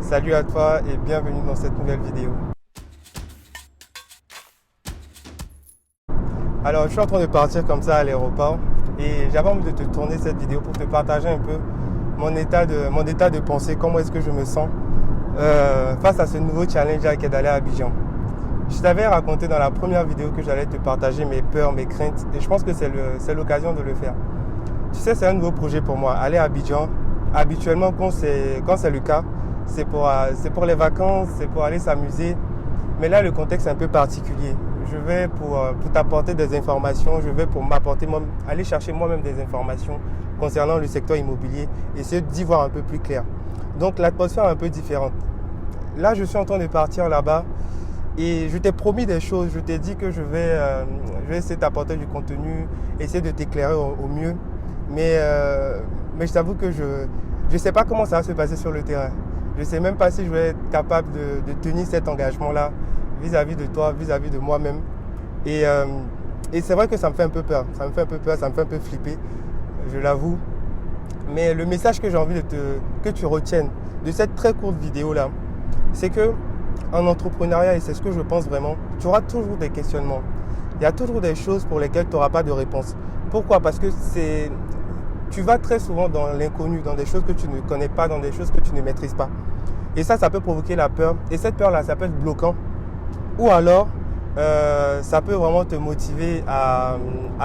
Salut à toi et bienvenue dans cette nouvelle vidéo. Alors, je suis en train de partir comme ça à l'aéroport et j'avais envie de te tourner cette vidéo pour te partager un peu mon état de pensée, comment est-ce que je me sens face à ce nouveau challenge qui est d'aller à Abidjan. Je t'avais raconté dans la première vidéo que j'allais te partager mes peurs, mes craintes et je pense que c'est l'occasion de le faire. Tu sais, c'est un nouveau projet pour moi, aller à Abidjan. Habituellement, quand c'est le cas, c'est pour les vacances, c'est pour aller s'amuser. Mais là, le contexte est un peu particulier. Je vais pour t'apporter des informations, je vais pour aller chercher moi-même des informations concernant le secteur immobilier, essayer d'y voir un peu plus clair. Donc l'atmosphère est un peu différente. Là, je suis en train de partir là-bas et je t'ai promis des choses. Je t'ai dit que je vais essayer de t'apporter du contenu, essayer de t'éclairer au mieux. Mais je t'avoue que je ne sais pas comment ça va se passer sur le terrain. Je ne sais même pas si je vais être capable de tenir cet engagement-là vis-à-vis de toi, vis-à-vis de moi-même. Et c'est vrai que ça me fait un peu peur. Ça me fait un peu peur, ça me fait un peu flipper, je l'avoue. Mais le message que j'ai envie que tu retiennes de cette très courte vidéo-là, c'est que en entrepreneuriat, et c'est ce que je pense vraiment, tu auras toujours des questionnements. Il y a toujours des choses pour lesquelles tu n'auras pas de réponse. Pourquoi? Parce que tu vas très souvent dans l'inconnu, dans des choses que tu ne connais pas, dans des choses que tu ne maîtrises pas. Et ça peut provoquer la peur. Et cette peur-là, ça peut être bloquant. Ou alors, ça peut vraiment te motiver à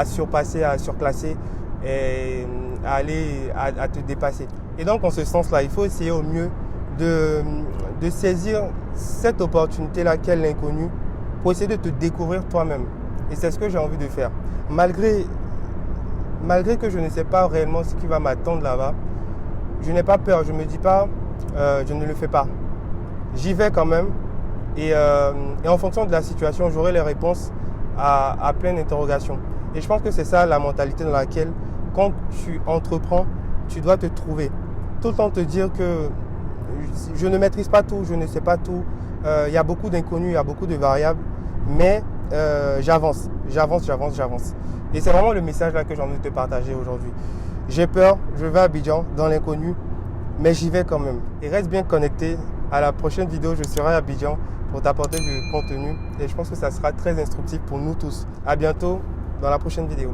surpasser, à surclasser et à te dépasser. Et donc, en ce sens-là, il faut essayer au mieux de saisir cette opportunité-là qu'est l'inconnu pour essayer de te découvrir toi-même. Et c'est ce que j'ai envie de faire. Malgré que je ne sais pas réellement ce qui va m'attendre là-bas, je n'ai pas peur. Je ne me dis pas, je ne le fais pas. J'y vais quand même. Et en fonction de la situation, j'aurai les réponses à plein d'interrogations. Et je pense que c'est ça la mentalité dans laquelle, quand tu entreprends, tu dois te trouver. Tout le temps te dire que je ne maîtrise pas tout, je ne sais pas tout. Il y a beaucoup d'inconnus, il y a beaucoup de variables. Mais j'avance. Et c'est vraiment le message là que j'ai envie de te partager aujourd'hui. J'ai peur, je vais à Abidjan dans l'inconnu, mais j'y vais quand même. Et reste bien connecté. À la prochaine vidéo, je serai à Abidjan pour t'apporter du contenu. Et je pense que ça sera très instructif pour nous tous. À bientôt dans la prochaine vidéo.